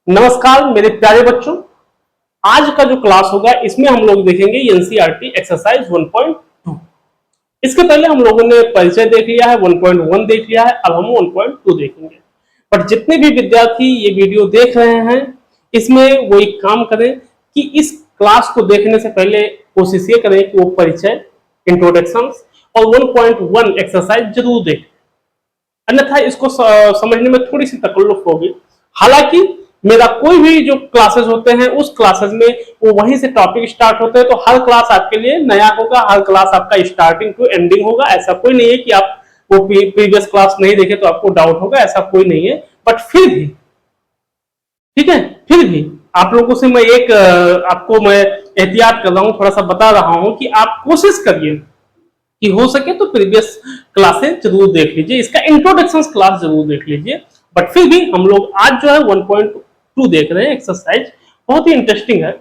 नमस्कार मेरे प्यारे बच्चों। आज का जो क्लास होगा इसमें हम लोग देखेंगे एनसीईआरटी एक्सरसाइज 1.2। इसके पहले हम लोगों ने परिचय देख लिया है, 1.1 देख लिया है, अब हम 1.2 देखेंगे। पर जितने भी विद्यार्थी ये वीडियो देख रहे हैं इसमें वो एक काम करें कि इस क्लास को देखने से पहले कोशिश ये करें कि वो परिचय, इंट्रोडक्शन और 1.1 एक्सरसाइज जरूर देखें, अन्यथा इसको समझने में थोड़ी सी तकल्लुफ होगी। हालांकि मेरा कोई भी जो क्लासेस होते हैं उस क्लासेस में वो वहीं से टॉपिक स्टार्ट होते हैं, तो हर क्लास आपके लिए नया होगा, हर क्लास आपका स्टार्टिंग टू एंडिंग होगा। ऐसा कोई नहीं है कि आप वो प्रीवियस क्लास नहीं देखे तो आपको डाउट होगा, ऐसा कोई नहीं है। बट फिर भी ठीक है, फिर भी आप लोगों से मैं एक आपको मैं एहतियात कर रहा हूं, थोड़ा सा बता रहा हूं कि आप कोशिश करिए कि हो सके तो प्रीवियस क्लासेस जरूर देख लीजिए, इसका इंट्रोडक्शन क्लास जरूर देख लीजिए। बट फिर भी हम लोग आज जो है 1.2 देख रहे हैं एक्सरसाइज, बहुत ही इंटरेस्टिंग है।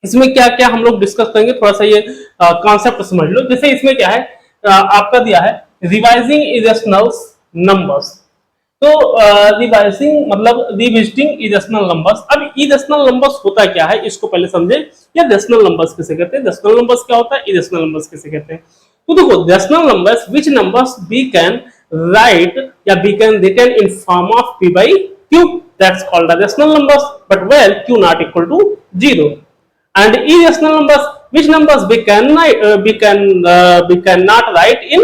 इसमें क्या क्या हम लोग डिस्कस करेंगे, थोड़ा सा ये कॉन्सेप्ट समझ लो। जैसे इसमें क्या है, आपका दिया है रिवाइजिंग इरेशनल नंबर्स। तो रिवाइजिंग मतलब रिविजिटिंग इरेशनल नंबर्स। अब इरेशनल नंबर्स होता क्या है इसको पहले समझे, या रेशनल नंबर्स किसे कहते हैं, रेशनल नंबर्स क्या होता है, इरेशनल नंबर्स किसे कहते हैं। तो देखो, rational numbers which numbers we can write या we can written in form of p by q, that's called a rational numbers, but where q not equal to 0. And irrational numbers, which numbers we can not write in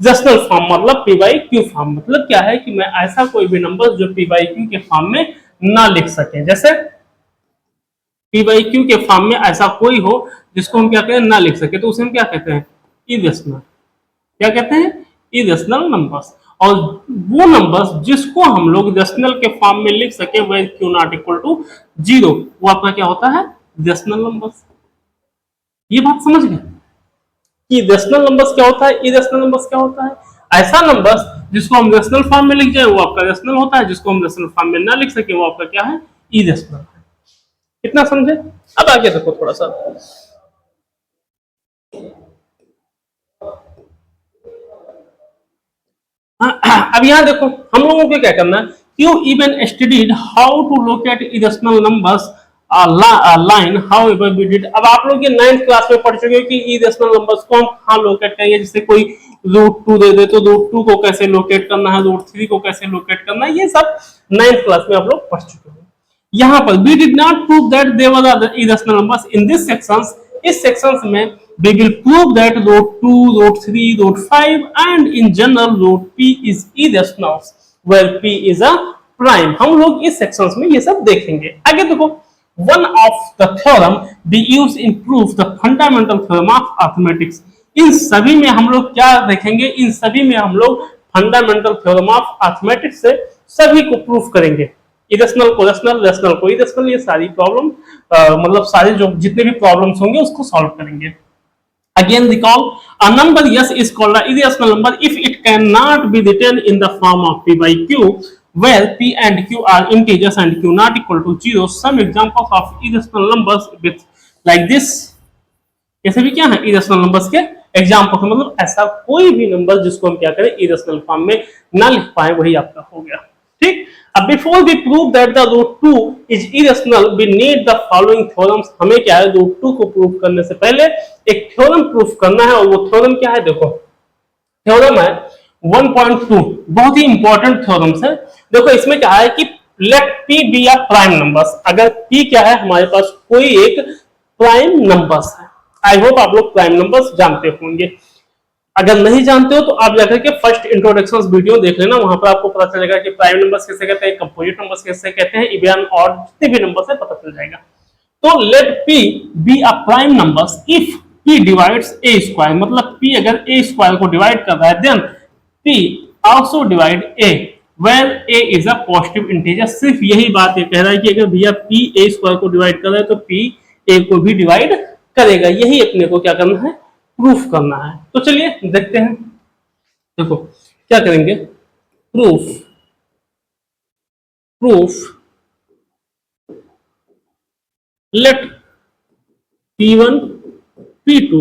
rational form, मतलब P by Q form. मतलब क्या है कि मैं ऐसा कोई भी number जो पी बाई क्यू के फॉर्म में ना लिख सके, जैसे पी बाई क्यू के फॉर्म में ऐसा कोई हो जिसको हम क्या कहते हैं ना लिख सके, तो उसे हम क्या कहते हैं, इरेशनल। क्या कहते हैं, इरेशनल नंबर्स। और वो नंबर्स जिसको हम लोग रेशनल के फॉर्म में लिख सके वह क्यू नॉट इक्वल टू 0, वो आपका क्या होता है, रेशनल नंबर्स। ये बात समझ गए कि रेशनल नंबर्स क्या होता है, इरेशनल नंबर्स क्या होता है। ऐसा नंबर्स जिसको हम रेशनल फॉर्म में लिख जाए वो आपका रेशनल होता है, जिसको हम रेशनल फॉर्म में ना लिख सके वो आपका क्या है, इरेशनल है। कितना समझे। अब आगे देखो थोड़ा सा, अब यहाँ देखो हम लोगों को क्या करना है, you even studied how to locate irrational numbers line however we did। अब आप लोग ये 9th क्लास में पढ़ चुके हो कि irrational numbers को हम कहाँ लोकेट करेंगे। जैसे कोई √2 दे दे तो √2 को कैसे लोकेट करना है, √3 को कैसे लोकेट करना है, ये सब 9th क्लास में आप लोग पढ़ चुके हो। यहाँ पर we did not prove that there were other irrational numbers in this sections। इस सेक्शंस में we will prove that √2, √3, √5 and in general √p is irrational where p is a prime। हम लोग इस सेक्शंस में ये सब देखेंगे। आगे देखो, one of the theorem we use in proof the fundamental theorem of arithmetic। इन सभी में हम लोग क्या देखेंगे, इन सभी में हम लोग फंडामेंटल थ्योरम ऑफ अर्थमेटिक्स से सभी को प्रूफ करेंगे। इरेशनल को रेशनल, रेशनल को इरेशनल, ये सारी प्रॉब्लम मतलब सारे जो जितने भी प्रॉब्लम्स होंगे उसको सॉल्व करेंगे। Again recall, a number yes is called an irrational number if it cannot be written in the form of p by q, where p and q are integers and q not equal to 0। Some examples of irrational numbers with like this, कैसे भी क्या है irrational numbers के example, मतलब ऐसा कोई भी number जिसको हम क्या करें इरेशनल फॉर्म में ना लिख पाए वही आपका हो गया। ठीक, अब before we prove that the √2 is irrational we need the following theorems. हमें क्या है, √2 को प्रूव करने से पहले एक थ्योरम प्रूफ करना है, और वो थ्योरम क्या है, देखो थ्योरम है 1.2, बहुत ही इंपॉर्टेंट थ्योरम्स है। देखो इसमें क्या है कि let p be a prime numbers. अगर p क्या है, हमारे पास कोई एक प्राइम नंबर्स है। आई होप आप लोग प्राइम नंबर्स जानते होंगे। अगर नहीं जानते हो तो आप जाकर के फर्स्ट इंट्रोडक्शन वीडियो देख लेना, वहां पर आपको पता चलेगा कि प्राइम नंबर्स कैसे कहते हैं, कंपोजिट नंबर्स कैसे कहते हैं, इवन और जितने भी नंबर्स है पता चल जाएगा। तो let p be a prime numbers if p divides a square, मतलब p अगर a स्क्वायर को डिवाइड कर रहा है then p also divide a where a is a positive integer. सिर्फ यही बात ये कह रहा है कि अगर भैया p a स्क्वायर को डिवाइड कर रहा है तो p a को भी डिवाइड करेगा। यही अपने को क्या करना है, प्रूफ करना है। तो चलिए देखते हैं। देखो क्या करेंगे, proof proof let p1 p2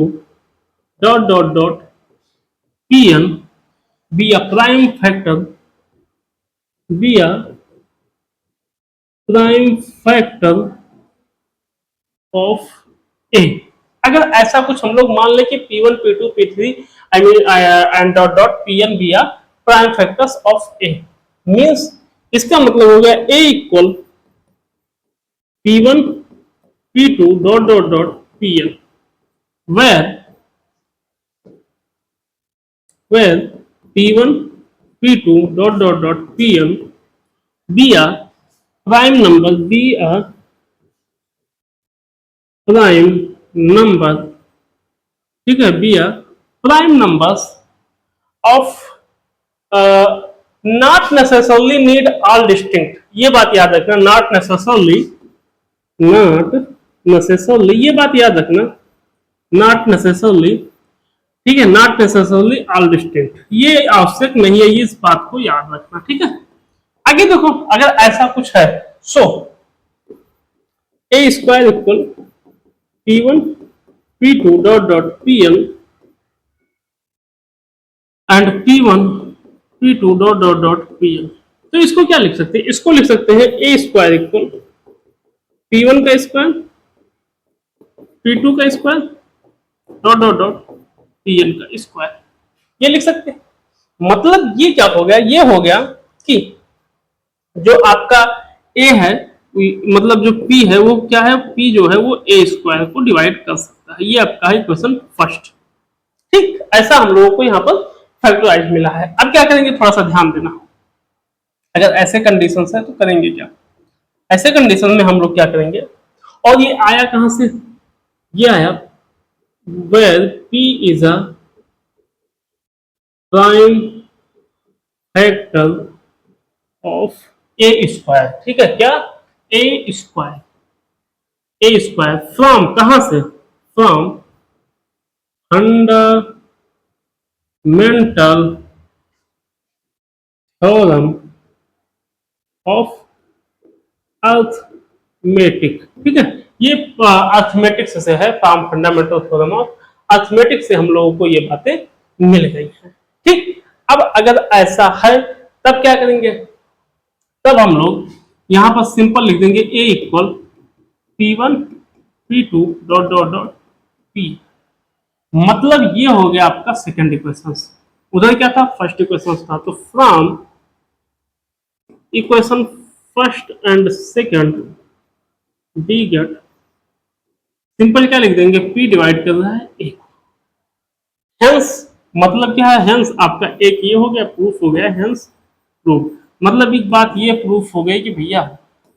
dot dot dot pn be a prime factor, be a prime factor of a. अगर ऐसा कुछ हम लोग मान लें कि P1 P2 P3 I mean and dot dot Pn भी are prime factors of a, means इसका मतलब हो गया a equal P1 P2 dot dot dot Pn, where where P1 P2 dot dot dot Pn be a prime number, be a prime number, ठीक है, be a prime numbers of not necessarily need all distinct, ये बात याद रखना, not necessarily, not necessarily, ये बात याद रखना, not necessarily, ठीक है, नॉट नेसेसरली ऑल डिस्टिंक्ट, ये आवश्यक नहीं है, ये इस बात को याद रखना, ठीक है। आगे देखो, अगर ऐसा कुछ है, so a square equal P1 P2 dot dot Pn and P1 P2 dot dot dot Pn, तो इसको क्या लिख सकते हैं, इसको लिख सकते हैं ए स्क्वायर इक्वल P1 का स्क्वायर P2 का square dot dot dot Pn का स्क्वायर, ये लिख सकते हैं। मतलब ये क्या हो गया, ये हो गया कि जो आपका a है, मतलब जो p है वो क्या है, p जो है वो a स्क्वायर को डिवाइड कर सकता है, ये आपका है क्वेश्चन फर्स्ट, ठीक। ऐसा हम लोगों को यहाँ पर फैक्टराइज मिला है। अब क्या करेंगे, थोड़ा सा ध्यान देना, अगर ऐसे कंडीशन है तो करेंगे क्या, ऐसे कंडीशन में हम लोग क्या करेंगे, और ये आया कहां से, ये आया where p is a prime factor of a square, ठीक है, क्या a स्क्वायर फ्रॉम, कहां से, from fundamental theorem of arithmetic, ठीक है, ये अर्थमेटिक से है, from fundamental theorem of arithmetic से हम लोगों को ये बातें मिल गई हैं, ठीक। अब अगर ऐसा है तब क्या करेंगे, तब हम लोग यहां पर सिंपल लिख देंगे a equal P1 P2 dot dot dot P, मतलब ये हो गया आपका सेकंड इक्वेशन, उधर क्या था, फर्स्ट इक्वेशन था, तो from equation first and second we get, simple क्या लिख देंगे, P डिवाइड कर रहा है एक, हेंस मतलब क्या है, हेंस आपका एक ये हो गया, प्रूफ हो गया, हेंस प्रूफ, मतलब एक बात ये प्रूफ हो गई कि भैया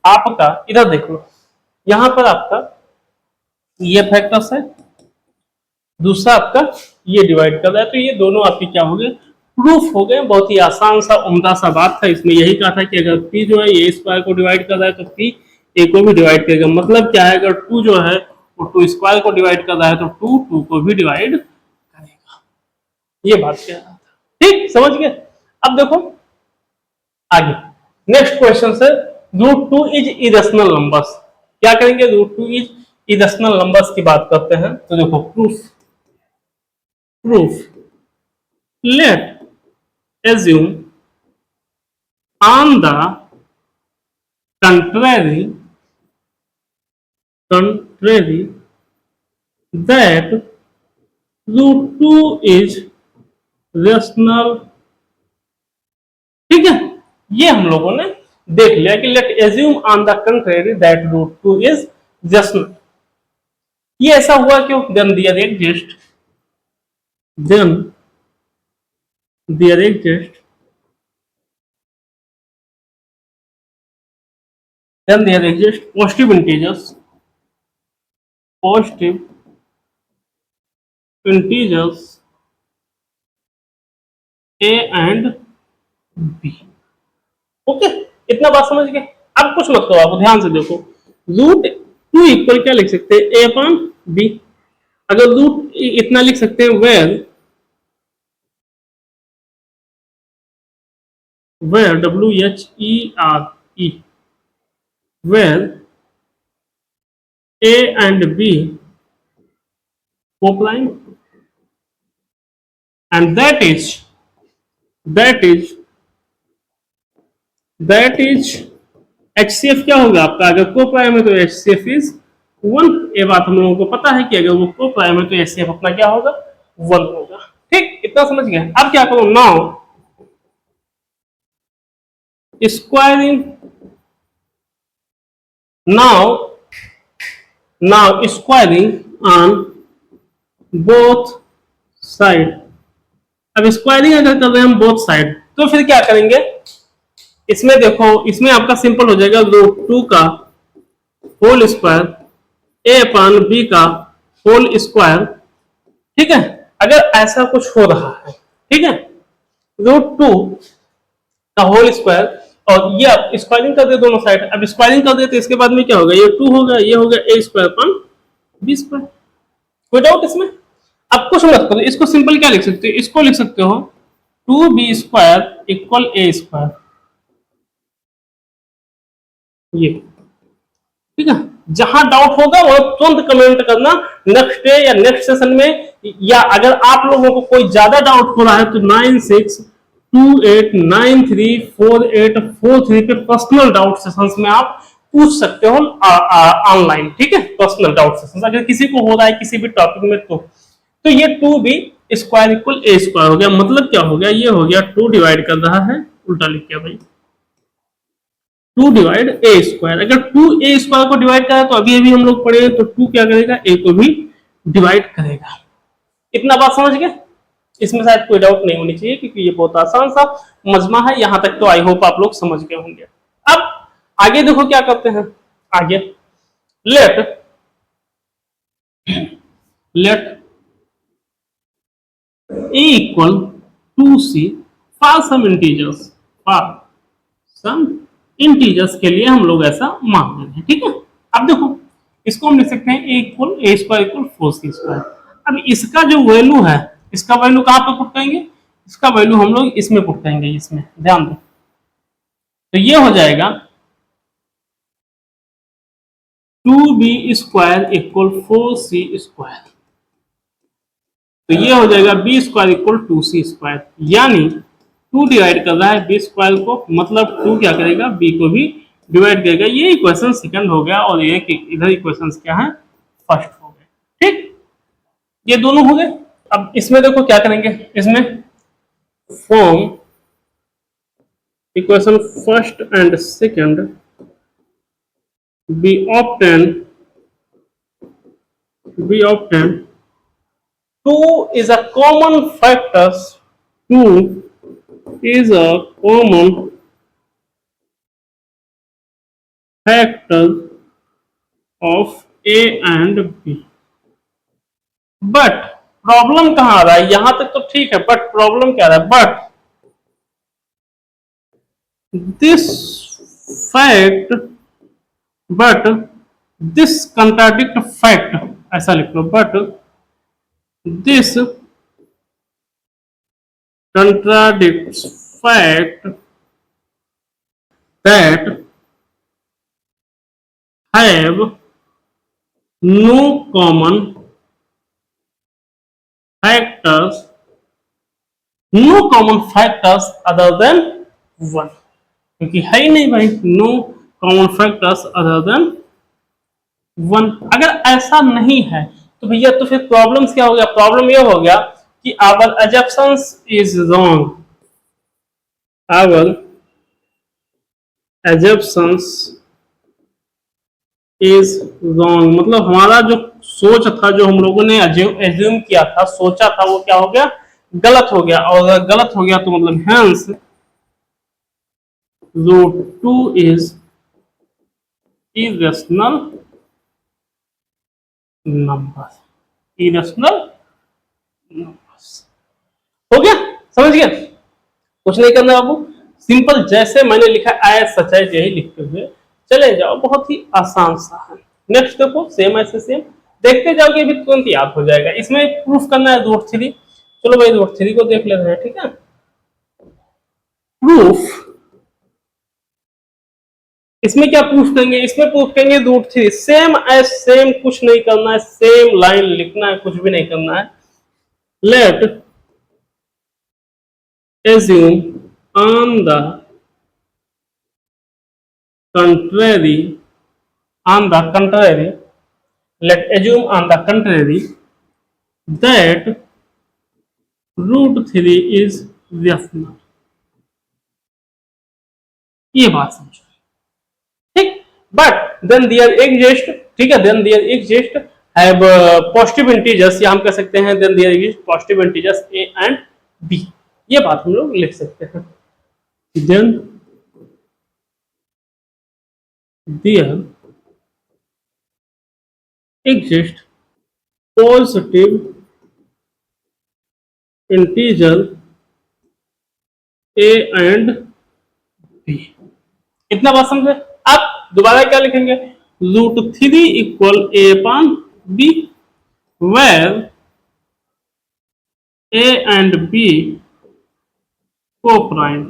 आपका इधर देख लो, यहां पर आपका ये फैक्टर्स है, दूसरा आपका ये डिवाइड कर रहा है, तो ये दोनों आपके क्या हो गए, प्रूफ हो गए। बहुत ही आसान सा उम्दा सा बात था, इसमें यही कहा था कि अगर p जो है ये स्क्वायर को डिवाइड कर रहा है तो p a को भी डिवाइड करेगा, मतलब क्या है, अगर 2 जो है वो 2 स्क्वायर को डिवाइड कर रहा है तो 2 2 को भी डिवाइड करेगा, ये बात कह रहा था, ठीक, समझ गए। अब देखो आगे नेक्स्ट क्वेश्चन से, √2 इज इरेशनल नंबर्स, क्या करेंगे, √2 इज इरेशनल नंबर्स की बात करते हैं, तो देखो proof let assume on the contrary that √2 is rational, ठीक है, ये हम लोगों ने देख लिया कि let assume on the contrary that √2 is rational, ये ऐसा हुआ क्यों, then there exist positive integers a and b, okay, इतना बात समझ गए। अब कुछ मत करो, आप ध्यान से देखो, √2 इक्वल क्या लिख सकते हैं, a अपॉन b, अगर रूट इतना लिख सकते हैं, where WHERE, where a and b coprime, and that is HCF क्या होगा आपका, अगर को प्राइम है तो HCF इज 1। ये बात हम लोगों को पता है कि अगर वो को प्राइम है तो HCF अपना क्या होगा, 1 होगा। ठीक, इतना समझ गए। अब क्या करो, now squaring, now squaring on both side. अब स्क्वायरिंग अगर कर रहे हैं हम बोथ साइड, तो फिर क्या करेंगे, इसमें देखो, इसमें आपका सिंपल हो जाएगा, रूट 2 का होल स्क्वायर ए अपॉन बी का होल स्क्वायर। ठीक है, अगर ऐसा कुछ हो रहा है, ठीक है, रूट 2 का होल स्क्वायर, और ये आप स्क्वायरिंग कर दे दोनों साइड। अब स्क्वायरिंग कर दे तो इसके बाद में क्या होगा, ये 2 होगा, ये होगा ए स्क्वायर अपॉन बी स्क्वायर। कोई डाउट इसमें? अब कुछ मत करो, इसको सिंपल क्या लिख सकते हो, इसको लिख सकते हो 2b स्क्वायर इक्वल ए स्क्वायर, ये। ठीक है, जहां डाउट होगा वो तुरंत कमेंट करना नेक्स्ट डे या नेक्स्ट सेशन में, या अगर आप लोगों को कोई ज्यादा डाउट हो रहा है तो 9628934843 पे पर्सनल डाउट सेशंस में आप पूछ सकते हो ऑनलाइन। ठीक है, पर्सनल डाउट सेशंस अगर किसी को हो रहा है किसी भी टॉपिक में, तो ये 2b स्क्वायर इक्वल ए स्क्वायर हो गया। मतलब क्या हो गया, ये हो गया 2 डिवाइड कर रहा है, उल्टा लिख दिया भाई, 2 डिवाइड ए स्क्वायर। अगर 2 ए स्क्वायर को डिवाइड करा तो अभी अभी हम लोग पढ़े, तो 2 क्या करेगा, ए को भी डिवाइड करेगा। इतना बात समझ गए? इसमें शायद कोई डाउट नहीं होनी चाहिए, क्योंकि ये बहुत आसान सा मजमा है। यहां तक तो आई होप आप लोग समझ गए होंगे। अब आगे देखो क्या करते हैं, आगे let a equal 2c for some integers, for some integers के लिए हम लोग ऐसा मान रहे हैं। ठीक है, अब देखो इसको हम लिख सकते हैं ए इक्वल ए स्क्वायर इक्वल 4c स्क्वायर। अब इसका जो वैल्यू है, इसका वैल्यू कहां पे पुट करेंगे, इसका वैल्यू हम लोग इसमें पुट करेंगे, इसमें ध्यान दो। तो ये हो जाएगा 2b square equal 4c square, तो ये हो जाएगा b square equal 2c square. यानी 2 डिवाइड कर रहा है बी स्क्वायर को, मतलब 2 क्या करेगा, बी को भी डिवाइड करेगा। ये इक्वेशन सेकंड हो गया, और ये इधर इक्वेशन क्या है, फर्स्ट हो गए। ठीक, ये दोनों हो गए। अब इसमें देखो क्या करेंगे, इसमें form equation first and second B obtain 2 is a common factors, 2 is a common factor of A and B. But problem कहां आ रहा है, यहां तक तो ठीक है, बट प्रॉब्लम क्या आ रहा है, but this fact, but this contradict fact, ऐसा लिख लो, but this contradicts fact that have no common factors other than 1, क्योंकि है ही नहीं भाई, no common factors other than 1। अगर ऐसा नहीं है तो भैया तो फिर प्रॉब्लम्स क्या हो गया, प्रॉब्लम ये हो गया कि our assumptions is wrong, our assumptions is wrong, मतलब हमारा जो सोच था, जो हम लोगों ने एज्यूम किया था, सोचा था, वो क्या हो गया, गलत हो गया। और अगर गलत हो गया तो मतलब hence root 2 is irrational number, irrational numbers. हो गया, समझ गया? कुछ नहीं करना बाबू, सिंपल जैसे मैंने लिखा है सच है यही लिखते हुए चले जाओ, बहुत ही आसान सा है। नेक्स्ट देखो, सेम ऐसे सेम देखते जाओगे, भी तुरंत याद हो जाएगा। इसमें प्रूफ करना है रूट 3, चलो भाई रूट 3 को देख लेते हैं। ठीक है, प्रूफ इसमें क्या प्रूफ करेंगे, इसमें प्रूफ करेंगे रूट 3, सेम एज सेम, कुछ नहीं करना है, सेम लाइन लिखना है, कुछ भी नहीं करना है। Let assume on the contrary, on the contrary, let assume on the contrary that root three is rational। ये बात समझो, ठीक। बट देन देयर एग्जिस्ट, ठीक है, then there exist have positive integers, या हम कह सकते हैं then there exist positive integers a and b। ये बात हम लोग लिख सकते हैं। Then there exist positive integer a and b। इतना बात समझे। अब दोबारा क्या लिखेंगे, root three equal a upon b, where a and b co-prime,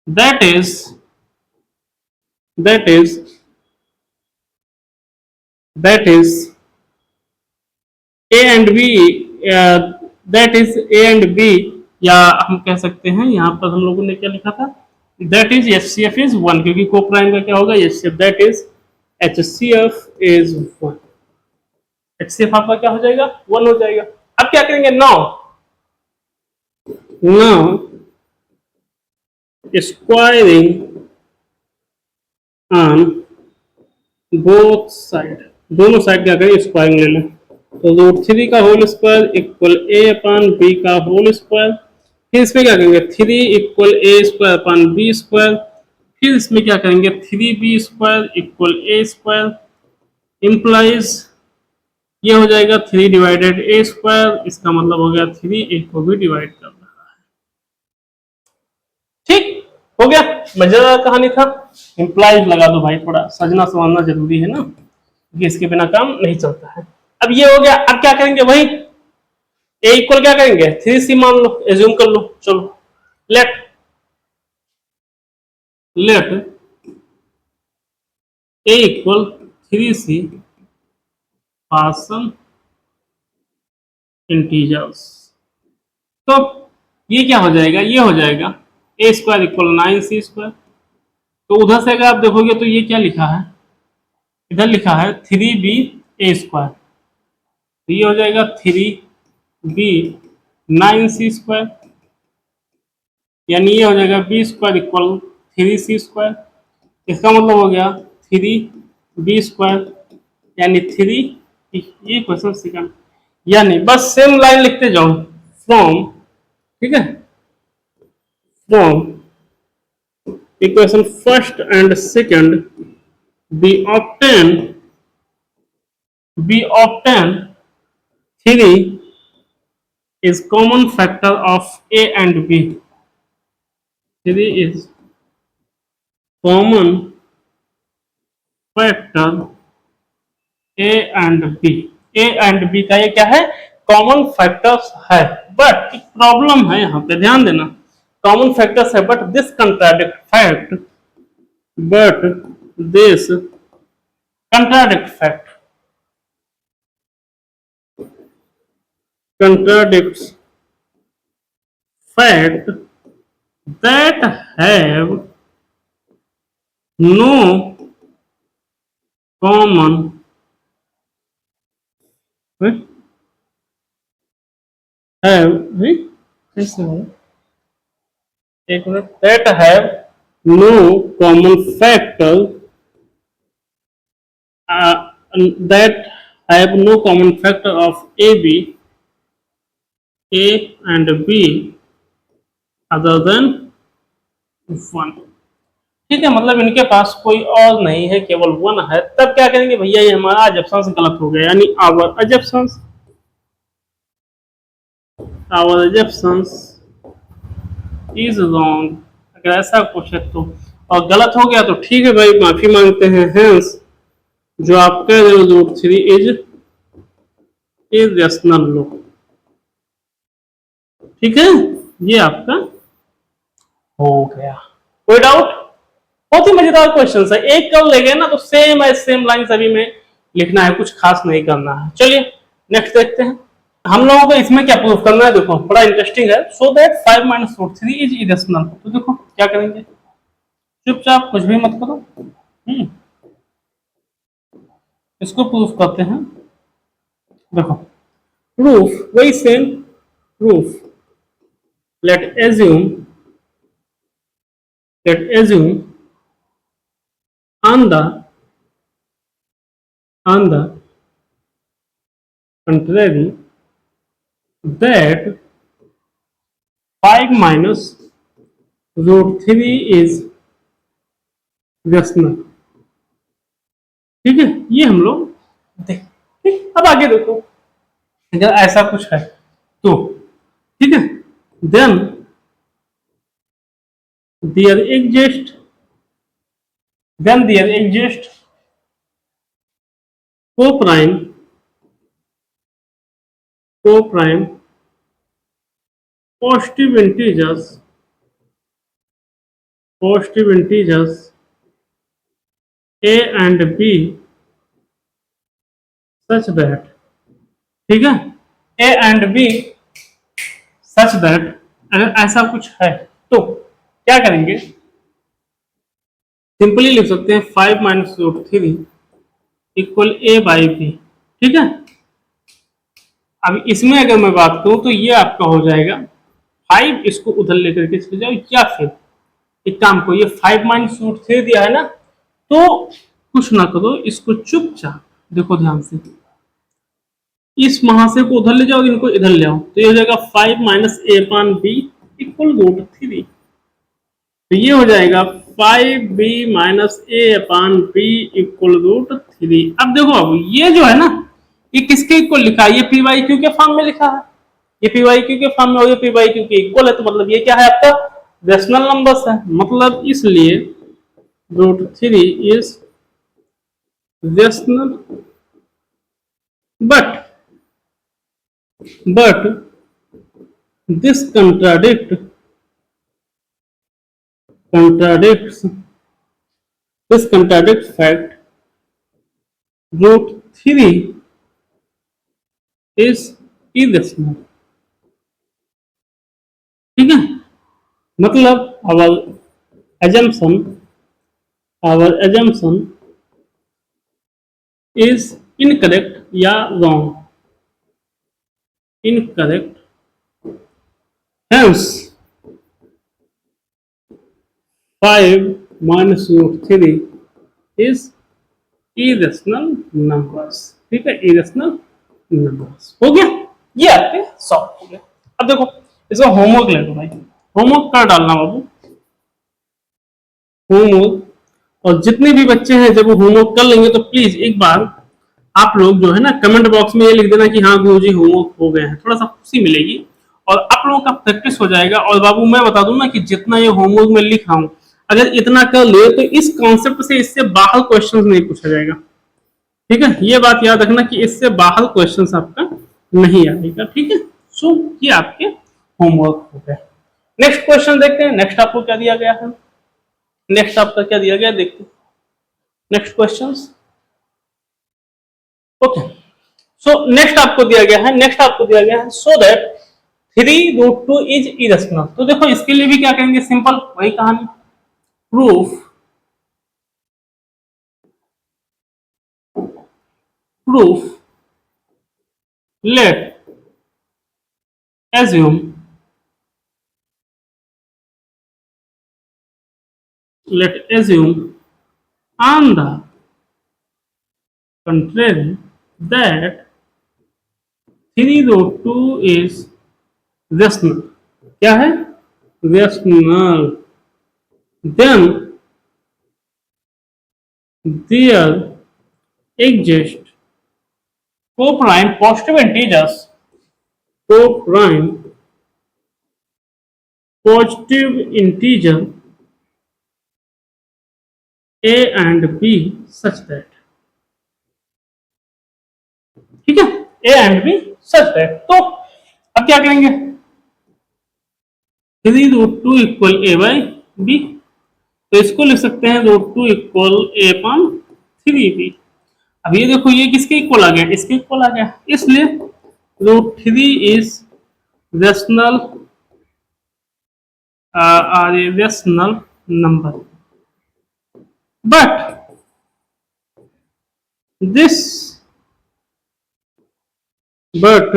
that is a and b, that is a and b, या हम कह सकते हैं यहां पर हम लोगों ने क्या लिखा था, that is HCF is 1, क्योंकि को प्राइम का क्या होगा HCF, that is HCF is 1। HCF आपका क्या हो जाएगा 1 हो जाएगा। अब क्या करेंगे, now squaring on both side, दोनों साइड क्या करेंगे स्क्वायरिंग ले लें, तो रूट थ्री का whole square equal a upon b का होल स्क्वायर, फिर इसमें क्या करेंगे three equal a square upon b square, फिर इसमें क्या करेंगे three b square equal a square, implies ये हो जाएगा थ्री डिवाइडेड a स्क्वायर, इसका मतलब हो गया थ्री a को भी डिवाइड कर रहा है। ठीक हो गया, मजेदार कहानी था। इम्प्लाइज लगा दो भाई, थोड़ा सजना समझना जरूरी है ना, क्योंकि इसके बिना काम नहीं चलता है। अब ये हो गया, अब क्या करेंगे वही a इक्वल क्या करेंगे थ्री सी मान लो, एज्यूम कर लो, चलो let a equal three c partial integers, तो ये क्या हो जाएगा, ये हो जाएगा a square equal 9c square. तो उधर से अगर आप देखोगे तो ये क्या लिखा है, इधर लिखा है थ्री बी ए स्क्वायर, तो ये हो जाएगा थ्री बी 9c स्क्वायर, यानी ये हो जाएगा b square equal three c square. इसका मतलब हो गया थ्री बी स्क्वायर यानी थ्री, ये क्वेश्चन सेकंड, यानी बस सेम लाइन लिखते जाओ फ्रॉम, ठीक है, from equation first and second we obtain three is common factor of a and b, three is common factor a and b, a and b का ये क्या है कॉमन फैक्टर्स है, बट एक प्रॉब्लम है यहाँ पे ध्यान देना, कॉमन फैक्टर्स है but this contradict fact, contradicts fact that have no common that have no common factor that have no common factor of A and B other than 1। ठीक है, मतलब इनके पास कोई और नहीं है, केवल 1 है। तब क्या करेंगे भैया, ये हमारा अजम्पशंस गलत हो गया, यानी आवर अजम्पशंस इज रॉन्ग। अगर ऐसा कुछ है तो, और गलत हो गया तो ठीक है भाई, माफी मांगते हैं। हेंस जो आप कह रहे हो रूट थ्री इज रेशनल लो, ठीक है, ये आपका हो गया। कोई डाउट? बहुत ही मजेदार क्वेश्चन है, एक कर लेंगे ना तो सेम लाइन सभी में लिखना है, कुछ खास नहीं करना है। चलिए नेक्स्ट देखते हैं, हम लोगों को इसमें क्या प्रूफ करना है, देखो बड़ा इंटरेस्टिंग है। So that 5 - root 3 is irrational, तो देखो क्या करेंगे, चुपचाप कुछ भी मत करो। इसको प्रूफ करते हैं। देखो प्रूफ वही same proof. Late assume on the contrary that 5 minus root 3 is rational। ठीक है, ये हम लोग देख। ठीक, अब आगे देखो, अगर ऐसा कुछ है तो ठीक है, then there exist co-prime positive integers a and b such that, ठीक है, a and b such that, अगर ऐसा कुछ है तो क्या करेंगे, सिंपली लिख सकते हैं 5 minus root 3 equal a by b. ठीक है, अब इसमें अगर मैं बात करूं तो ये आपका हो जाएगा 5, इसको उधर लेकर के चले जाओ, या फिर एक काम को, ये 5 माइनस रूट 3 दिया है ना, तो कुछ ना करो, इसको चुपचाप देखो ध्यान से, इस महाशय को उधर ले जाओ, इनको इधर ले आओ, तो ये हो जाएगा 5 माइनस ए पान बी इक्वल रूट 3। तो ये हो जाएगा 5b माइनस ए अपान बी इक्वल रूट 3। अब देखो, अब ये जो है ना, ये किसके इक्वल लिखा है, ये पी वाई क्यू के फॉर्म में लिखा है, ये पी वाई क्यू के फॉर्म में, और ये पी वाई क्यू के इक्वल है, तो मतलब ये क्या है आपका रेशनल नंबर्स है, मतलब इसलिए root 3 is rational. But this contradicts fact root 3 is irrational। ठीक है, मतलब our assumption is incorrect या wrong, incorrect, hence 5 minus root 3 is irrational numbers। ठीक है, irrational numbers हो गया, ये आपके सॉल्व हो गया। अब देखो इसका होमवर्क ले लो भाई, होमवर्क कर डालना बाबू, होमवर्क, और जितने भी बच्चे हैं जब वो होमवर्क कर लेंगे तो प्लीज एक बार आप लोग जो है ना कमेंट बॉक्स में ये लिख देना कि हाँ गुरुजी होमवर्क हो गए हैं, थोड़ा सा खुशी मिलेगी और आप लोगों का प्रैक्टिस हो जाएगा। और बाबू मैं बता दूं ना कि जितना ये होमवर्क में लिख रहा हूं, अगर इतना कर ले तो इस कॉन्सेप्ट से, इससे बाहर क्वेश्चंस नहीं पूछा जाएगा। ठीक है, ये बात याद रखना कि इससे बाहर क्वेश्चंस आपका नहीं आएगा। ठीक है, सो ये आपके होमवर्क हो गए। नेक्स्ट क्वेश्चन देखते हैं, नेक्स्ट आपको क्या दिया गया है, नेक्स्ट आपका क्या दिया गया देखते हैं next questions. Okay, so next आपको दिया गया है सो दैट 3√2 इज इरेशनल। तो देखो इसके लिए भी क्या करेंगे, सिंपल वही कहानी, proof let assume on the contrary that 3√2 is rational। क्या है, rational, then there exist co-prime positive integers a and b such that। ठीक है, a and b such that। तो अब क्या करेंगे, 3√2 इक्वल a बाई बी, तो इसको लिख सकते हैं √2 इक्वल a पान 3b। अब ये देखो ये किसके इक्वल आ गया, इसके इक्वल आ गया, इसलिए √3 is rational number. but this but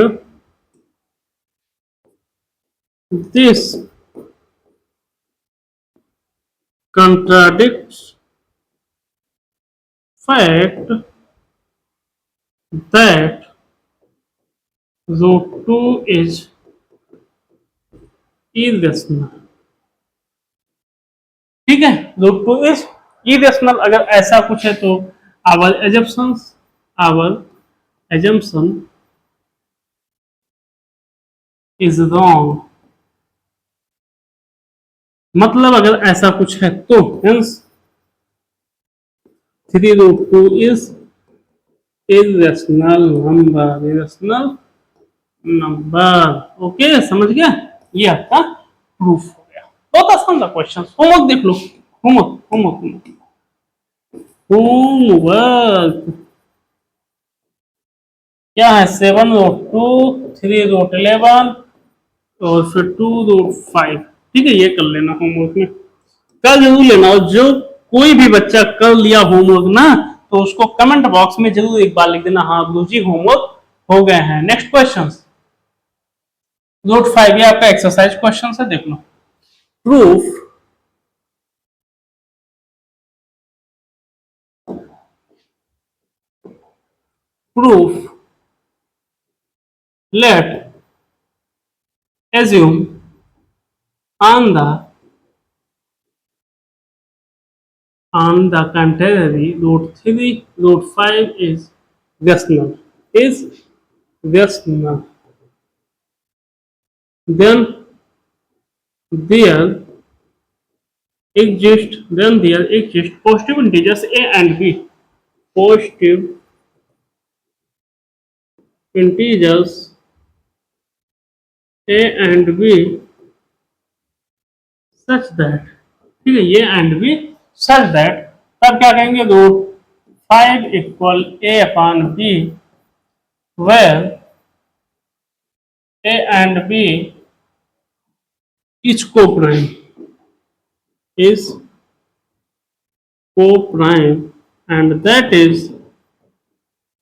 this contradicts fact that root 2 is irrational. ठीक है, रूट 2 इज irrational अगर ऐसा कुछ है तो our assumption is wrong. मतलब अगर ऐसा कुछ है तो hence 3 root 2 is irrational number. Okay, समझ गया? ये आपका प्रूफ हो गया। बहुत आसान था क्वेश्चन। होमवर्क देख लो, होमवर्क क्या है? 7 रूट 2, 3 रूट 11 और फिर 2 रूट 5। ठीक है, ये कर लेना होमवर्क में, कल जरूर लेना। और जो कोई भी बच्चा कर लिया होमवर्क ना, तो उसको कमेंट बॉक्स में जरूर एक बार लिख देना, हाँ गुरु जी होमवर्क हो गए हैं। नेक्स्ट क्वेश्चन रूट 5, ये आपका एक्सरसाइज क्वेश्चन है, देख लो। Proof let assume on the contrary root 3 root 5 is rational, then there exist positive integers a and b, positive integers a and b such that, ठीक है, ये एंड बी such that, तब क्या कहेंगे? Root 5 equal a upon b where a and b is co-prime and that is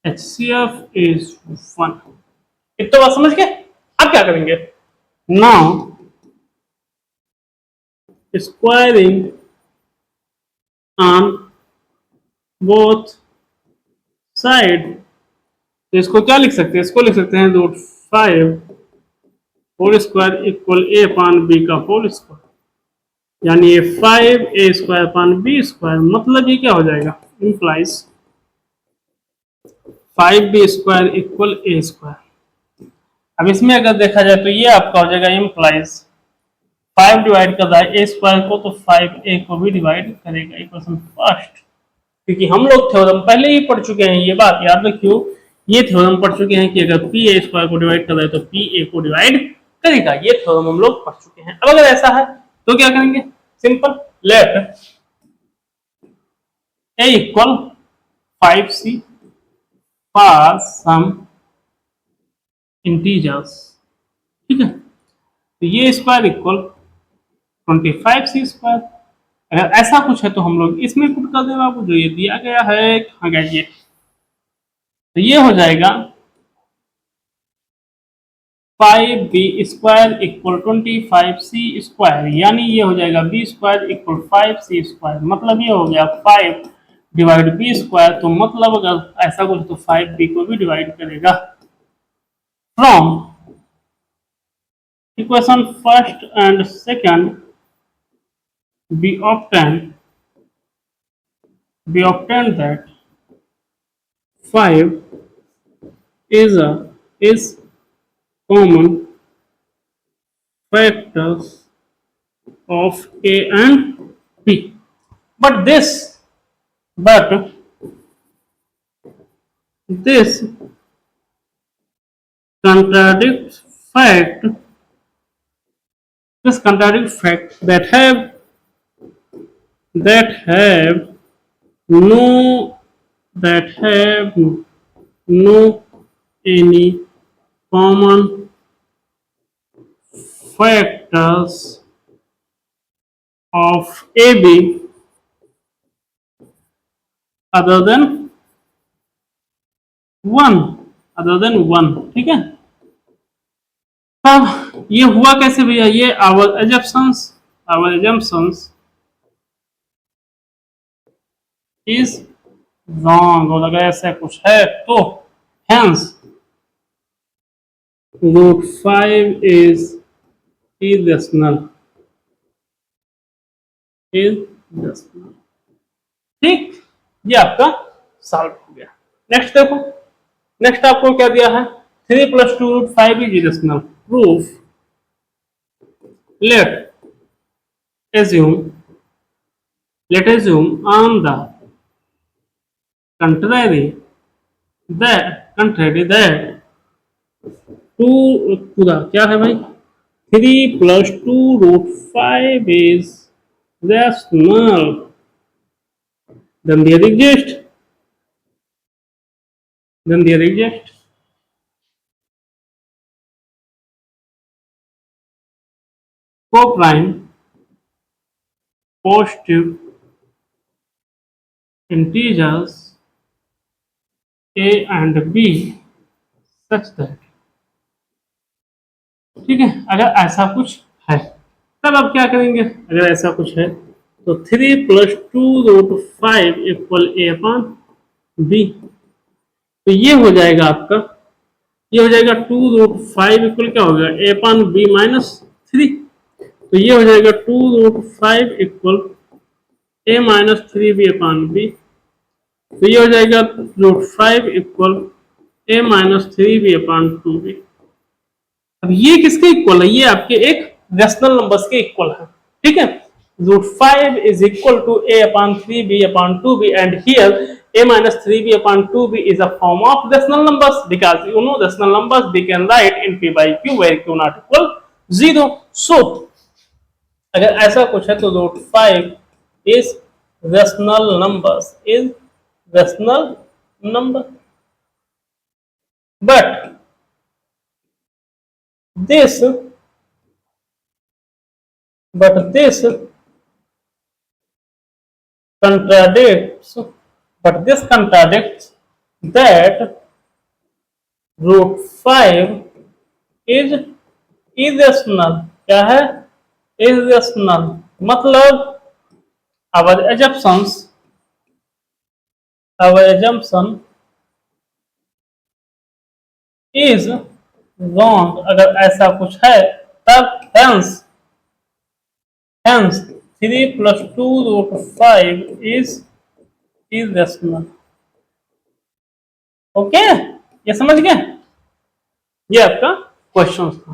HCF is 1। इतना बात समझ गए? अब क्या करेंगे? Now squaring on both side, तो इसको क्या लिख सकते हैं? इसको लिख सकते हैं रूट 5 होल स्क्वायर इक्वल ए अपॉन बी का होल स्क्वायर, यानी ये 5a square upon B square. मतलब ये क्या हो जाएगा? इंप्लाइज 5b स्क्वायर इक्वल ए स्क्वायर। अब इसमें अगर देखा जाए तो ये आपका हो जाएगा इंप्लाइज 5 डिवाइड कर रहा है ए स्क्वायर को, तो 5a को भी डिवाइड करेगा। इक्वेशन फर्स्ट, क्योंकि हम लोग थ्योरम पहले ही पढ़ चुके हैं, ये बात याद रखियो। ये थ्योरम पढ़ चुके हैं कि अगर पी ए स्क्वायर को डिवाइड कर रहा है तो पी ए को डिवाइड करेगा। ये थ्योरम हम लोग पढ़ चुके हैं। अब अगर ऐसा है तो क्या करेंगे? Simple, let a equal 5c for some integers. ठीक है, तो ये स्क्वायर इक्वल 25c स्क्वायर। अगर ऐसा कुछ है तो हम लोग इसमें पुट कर देगा आपको, जो ये दिया गया है। कहाँ गया ये? तो ये हो जाएगा 5b square equal 25c square, यानी ये हो जाएगा b square equal 5c square. मतलब ये हो गया 5 डिवाइड b स्क्वायर, तो मतलब अगर ऐसा कुछ तो 5b को भी डिवाइड करेगा। From equation first and second we obtained that 5 is common factors of a and b, but this contradicts fact that have no any common factors of AB other than 1, other than 1, ठीक है। अब ये हुआ कैसे भैया, ये our assumptions is wrong, और अगर ऐसा कुछ है तो hence root 5 is irrational, irrational, ठीक। ये आपका सॉल्व हो गया। नेक्स्ट देखो, नेक्स्ट आपको क्या दिया है, 3 + 2 root 5 is irrational, proof let assume let assume on the contrary that 2 पूरा क्या है भाई, 3 + 2 root 5 is rational, then there exist co-prime positive integers a and b such that, ठीक है। अगर ऐसा कुछ है तब आप क्या करेंगे, अगर ऐसा कुछ है तो 3 + 2 रूट 5 इक्वल ए अपॉन बी, तो ये हो जाएगा आपका, ये हो जाएगा 2 रूट 5 इक्वल क्या हो गया, ए अपॉन बी -3, तो ये हो जाएगा 2 रूट 5 इक्वल ए -3 बी अपॉन बी, तो ये हो जाएगा रूट 5 इक्वल ए -3 बी अपॉन 2b। अब ये किसके इक्वल है, ये आपके एक रेशनल नंबर्स के इक्वल है, ठीक है। Root 5 is equal to a upon 3b upon 2b and here a minus 3b upon 2b is a form of rational numbers, because you know rational numbers we can write in p by q where q not equal 0. So अगर ऐसा कुछ है तो root 5 is rational numbers, is rational number, but this contradicts, that root 5 is irrational, क्या है, irrational, मतलब our assumption is wrong, अगर ऐसा कुछ है तब hence 3 + 2 root 5 is irrational। Okay, ये समझ गए, ये आपका क्वेश्चन था।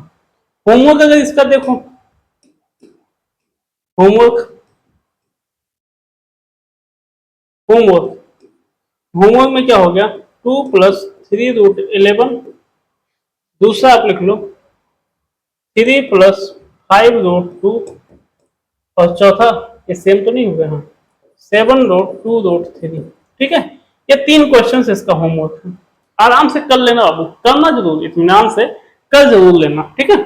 होमवर्क अगर इसका देखो, होमवर्क में क्या हो गया, 2 + 3 रूट 11, दूसरा आप लिख लो 3 + 5 रूट 2, और चौथा ये सेम तो नहीं हो गया, हाँ 7 रूट 2 रूट 3, ठीक है। ये 3 क्वेश्चन इसका होमवर्क है, आराम से कर लेना बाबू, करना जरूर, इत्मीनान से कर जरूर लेना, ठीक है।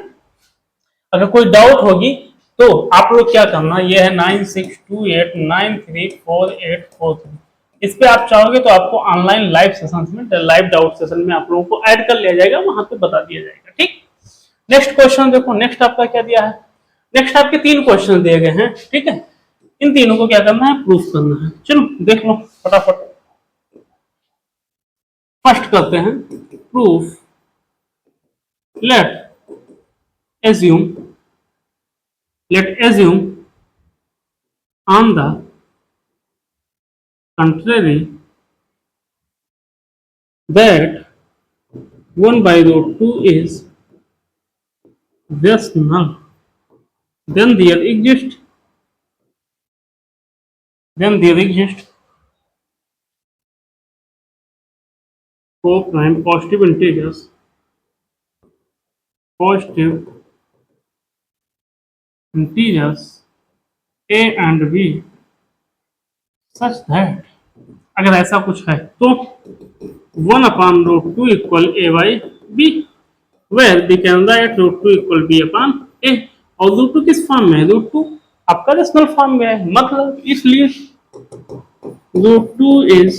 अगर कोई डाउट होगी तो आप लोग क्या करना, ये है 9628934843, इस पे आप चाहोगे तो आपको ऑनलाइन लाइव सेशन में, लाइव डाउट सेशन में आप लोगों को ऐड कर लिया जाएगा, वहां पे बता दिया जाएगा, ठीक। नेक्स्ट क्वेश्चन देखो, नेक्स्ट आपका क्या दिया है, नेक्स्ट आपके 3 क्वेश्चन दिए गए हैं, ठीक है। इन तीनों को क्या करना है, प्रूफ करना है। चलो देख लो फटाफट, फर्स्ट करते हैं proof let assume on the contrary that 1 by root 2 is rational, then there exists co-prime positive integers a and b such that, अगर ऐसा कुछ है तो 1 upon root 2 equal a by b, where we can write root 2 equal b upon a, और root 2 किस form में है, root 2 आपका रेशनल फॉर्म में है, मतलब इसलिए root 2 is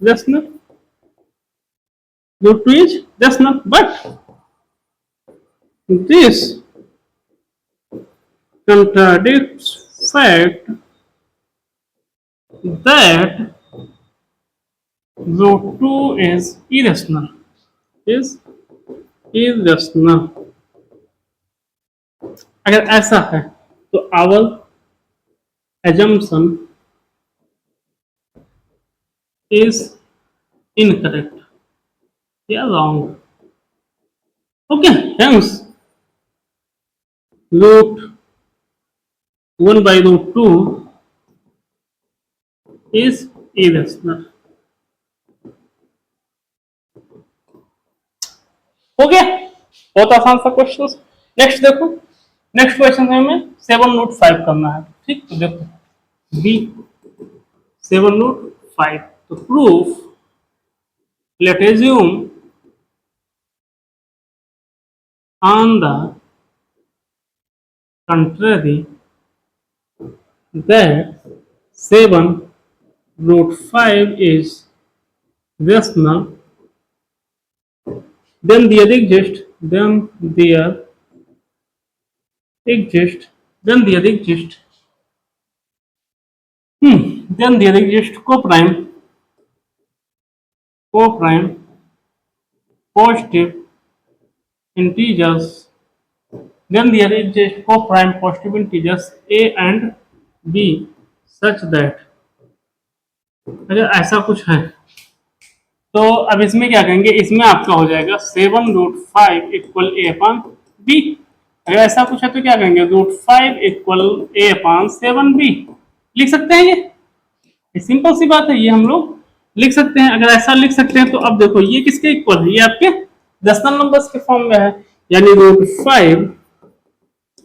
rational. Root 2 is rational, but this contradicts fact that root 2 is irrational. Is irrational. अगर ऐसा है तो our assumption is incorrect या wrong. Okay, hence root 1 by root 2 is irrational. हो गया, बहुत आसान सा क्वेश्चन। नेक्स्ट देखो, नेक्स्ट क्वेश्चन में हमें 7 नोट 5 करना है। ठीक, तो देखो बी 7 नोट 5, तो proof late assume on the contrary that 7 root 5 is rational, then there exists co-prime positive integers, then there exist co-prime positive integers a and b such that, अगर ऐसा कुछ है तो अब इसमें क्या करेंगे, इसमें आपका हो जाएगा 7 रूट 5 इक्वल ए अपान बी। अगर ऐसा कुछ है तो क्या करेंगे, रूट 5 इक्वल ए अपान 7 बी लिख सकते हैं। ये सिंपल सी बात है, ये हम लोग लिख सकते हैं। अगर ऐसा लिख सकते हैं तो अब देखो ये किसके इक्वल है, ये आपके रेशनल नंबर्स के फॉर्म में है, यानी root 5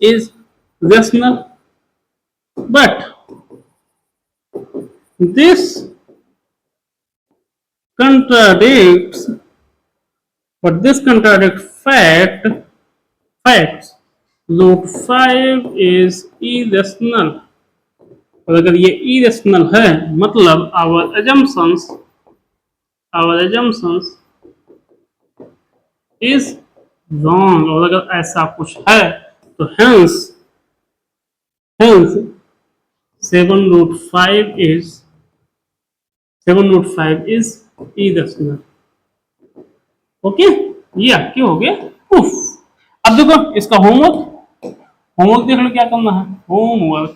is rational, but this contradicts facts root 5 is irrational, और अगर ये irrational है मतलब our assumptions is wrong, और अगर ऐसा कुछ है तो hence 7 root 5 is irrational. Okay, ये आपके हो गए प्रूफ। अब देखो इसका होमवर्क देख लो क्या करना है। Homework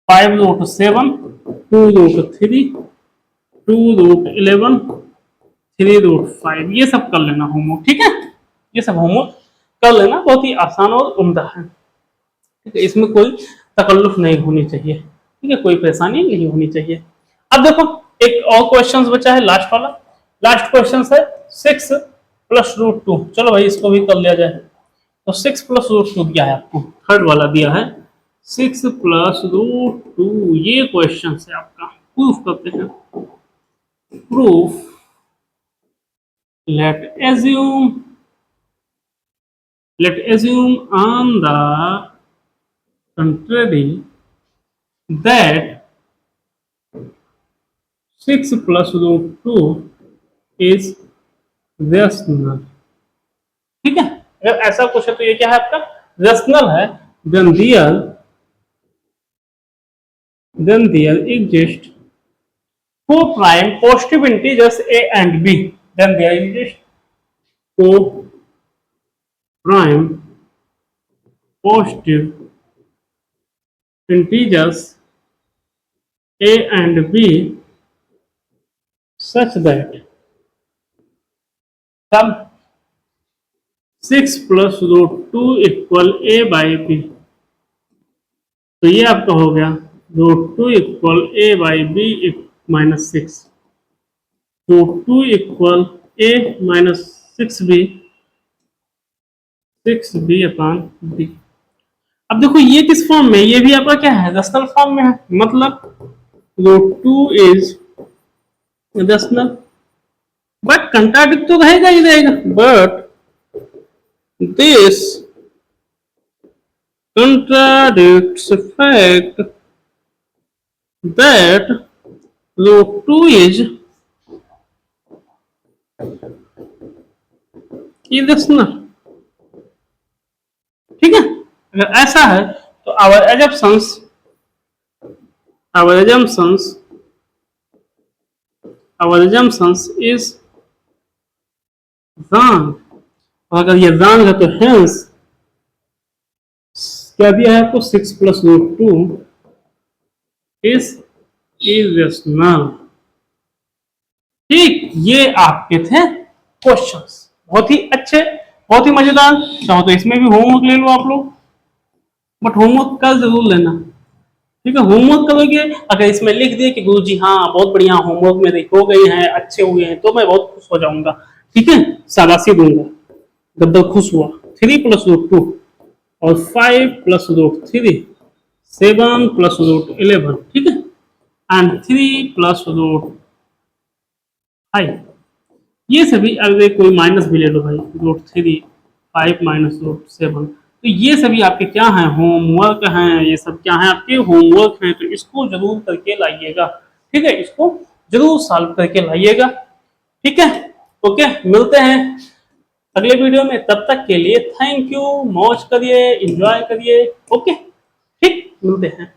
5 root 7, 2 root 3, 2 root 11, 3 root 5, ये सब कर लेना होमवर्क। ठीक है, ये सब होमवर्क कर लेना, बहुत ही आसान और उम्दा है। ठीक है, इसमें कोई तकल्लुफ नहीं होनी चाहिए। ठीक है, कोई परेशानी नहीं होनी चाहिए। अब देखो एक और क्वेश्चन बचा है, लास्ट वाला। लास्ट क्वेश्चन है 6 प्लस रूट 2। चलो भाई इसको भी कर लिया जाए। तो 6 प्लस रूट 2 दिया है आपको, थर्ड वाला दिया है 6 प्लस रूट 2। ये क्वेश्चन है आपका, प्रूफ करते हैं। Proof late assume on the contrary that 6 plus root 2 is rational। ठीक है, अगर ऐसा कुछ है तो ये क्या है आपका रेशनल है। then there exist co-prime positive integers a and b, then there exist co-prime positive integers a and b such that sum 6 plus root 2 equal a by b। तो ये आपका हो गया root 2 equal a by b minus 6, root 2 equal a minus 6b upon b। अब देखो ये किस form में, ये भी आपका क्या है रेशनल फॉर्म में है, मतलब root 2 is rational, but contradict तो रहेगा ही रहेगा। But this contradicts fact that root 2 is irrational। ठीक है, अगर ऐसा है तो our assumptions is wrong। अगर ये wrong है तो hence क्या दिया है आपको 6 प्लस रूट 2 इज irrational। ठीक, ये आपके थे क्वेश्चंस, बहुत ही अच्छे, बहुत ही मजेदार। चाहो तो इसमें भी होमवर्क ले लो आप लोग, बट होमवर्क कल जरूर लेना। ठीक है, होमवर्क करोगे, अगर इसमें लिख दिए कि गुरुजी हाँ बहुत बढ़िया होमवर्क मेरे हो गए हैं, अच्छे हुए हैं, तो मैं बहुत खुश हो जाऊंगा। ठीक है, शाबाशी दूंगा, गद्दा खुश हुआ। 3 प्लस रूट 2 और 5 प्लस रूट 3, 7 प्लस रूट 11। ठीक है, एंड 3 प्लस रूट 5। ये सभी, अगर कोई माइनस भी ले लो भाई, रूट 3, 5 माइनस रूट 7, तो ये सभी आपके क्या हैं, होमवर्क हैं। ये सब क्या है, आपके होमवर्क हैं, तो इसको जरूर करके लाइएगा। ठीक है, इसको जरूर सॉल्व करके लाइएगा। ठीक है, ओके, मिलते हैं अगले वीडियो में। तब तक के लिए थैंक यू, मौज करिए, एंजॉय करिए। ओके, ठीक, मिलते हैं।